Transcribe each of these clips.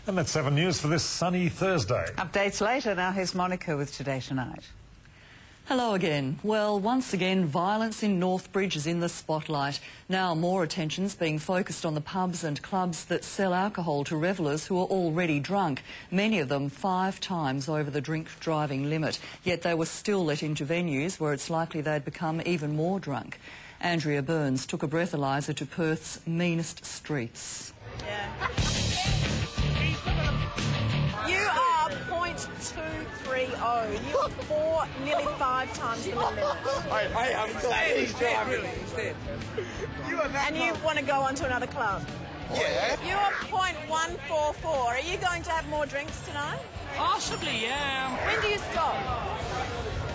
And that's 7 News for this sunny Thursday. Updates later. Now here's Monica with Today Tonight. Hello again. Well, once again, violence in Northbridge is in the spotlight. Now more attention's being focused on the pubs and clubs that sell alcohol to revellers who are already drunk, many of them 5 times over the drink-driving limit. Yet they were still let into venues where it's likely they'd become even more drunk. Andrea Burns took a breathalyzer to Perth's meanest streets. Yeah. You are .230. You are nearly 5 times the limit. Hey, I'm glad he's driving. And you want to go on to another club? Yeah. You are .144. Are you going to have more drinks tonight? Possibly, yeah. When do you stop?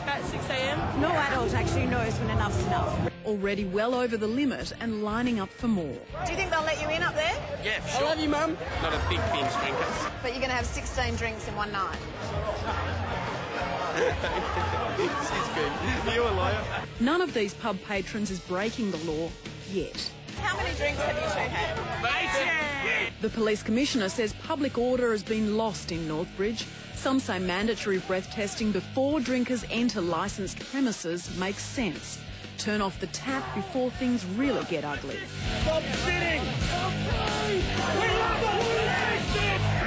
About 6 a.m. No adult actually knows when enough's enough. Already well over the limit and lining up for more. Do you think they'll let you in up there? Yeah, sure. I love you, Mum. Not a big binge drinker. But you're going to have 16 drinks in one night. She's good. You a liar? None of these pub patrons is breaking the law yet. How many drinks have you two had? The police commissioner says public order has been lost in Northbridge. Some say mandatory breath testing before drinkers enter licensed premises makes sense. Turn off the tap before things really get ugly. Stop sitting!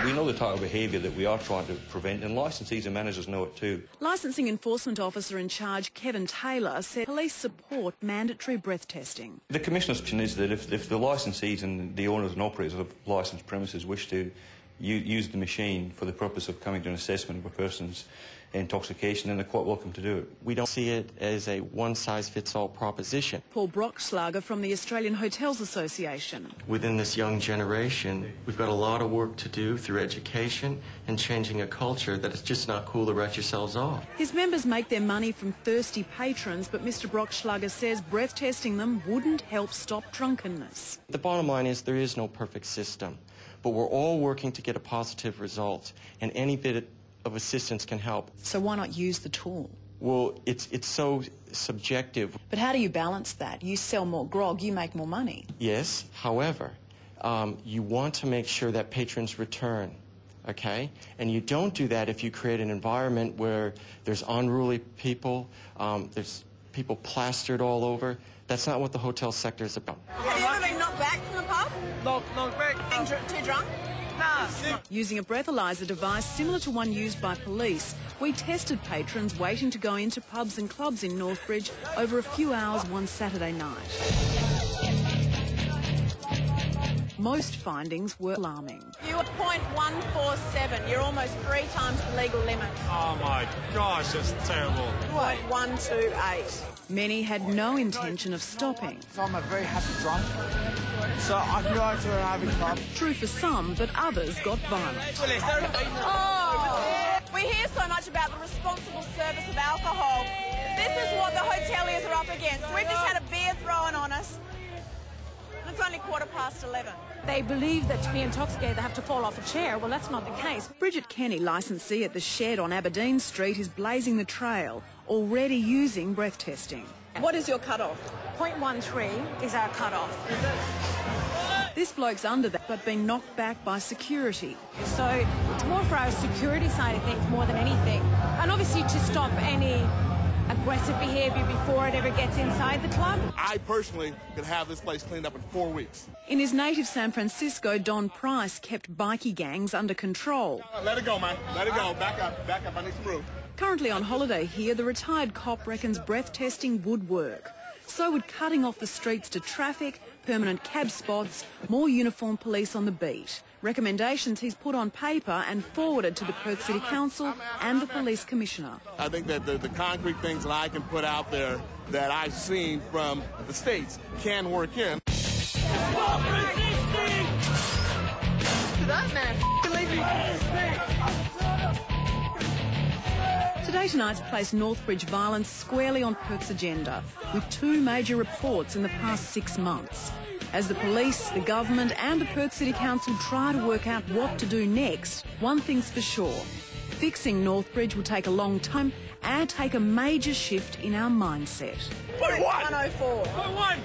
We know the type of behaviour that we are trying to prevent, and licensees and managers know it too. Licensing Enforcement Officer in charge, Kevin Taylor, said police support mandatory breath testing. The Commissioner's position is that if the licensees and the owners and operators of licensed premises wish to use the machine for the purpose of coming to an assessment of a person's intoxication, then they're quite welcome to do it. We don't see it as a one-size-fits-all proposition. Paul Brockschlager from the Australian Hotels Association. Within this young generation, we've got a lot of work to do through education and changing a culture that it's just not cool to write yourselves off. His members make their money from thirsty patrons, but Mr Brockschlager says breath testing them wouldn't help stop drunkenness. The bottom line is there is no perfect system, but we're all working to get a positive result, and any bit of assistance can help. So why not use the tool? Well, it's so subjective. But how do you balance that? You sell more grog, you make more money. Yes, however, you want to make sure that patrons return, okay? And you don't do that if you create an environment where there's unruly people, there's people plastered all over. That's not what the hotel sector is about. Have you ever been knocked back from a pub? Knocked back. Being too drunk? Nah. Using a breathalyzer device similar to one used by police, we tested patrons waiting to go into pubs and clubs in Northbridge over a few hours one Saturday night. Most findings were alarming. You are .147. You're almost 3 times the legal limit. Oh my gosh, that's terrible. .128. Many had no intention of stopping. I'm a very happy drunk, so I can go to a having club. True for some, but others got violent. Oh, we hear so much about the responsible service of alcohol. This is what the hoteliers are up against. We've just had a beer thrown on us. It's only 11:15. They believe that to be intoxicated they have to fall off a chair. Well, that's not the case. Bridget Kenny, licensee at the Shed on Aberdeen Street, is blazing the trail, already using breath testing. What is your cut-off? .13 is our cut-off. This bloke's under that, but being knocked back by security. So it's more for our security side of things more than anything. And obviously to stop any aggressive behaviour before it ever gets inside the club. I personally could have this place cleaned up in 4 weeks. In his native San Francisco, Don Price kept bikie gangs under control. Let it go, man. Let it go. Back up. I need some room. Currently on holiday here, the retired cop reckons breath testing would work. So would cutting off the streets to traffic, permanent cab spots, more uniformed police on the beat. Recommendations he's put on paper and forwarded to the Perth City Council and the Police Commissioner. I think that the concrete things that I can put out there that I've seen from the States can work here. Stop resisting! That man Today Tonight's placed Northbridge violence squarely on Perth's agenda, with 2 major reports in the past 6 months. As the police, the government and the Perth City Council try to work out what to do next, one thing's for sure. Fixing Northbridge will take a long time and take a major shift in our mindset. .104. One.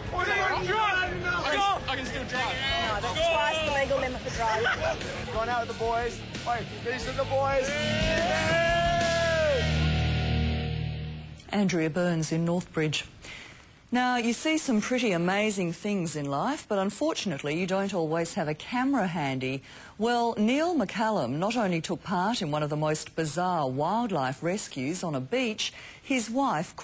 I can still drive. No, that's twice the legal limit for driving. Going out with the boys. Right, these are the boys. Andrea Burns in Northbridge. Now, you see some pretty amazing things in life, but unfortunately you don't always have a camera handy. Well, Neil McCallum not only took part in one of the most bizarre wildlife rescues on a beach, his wife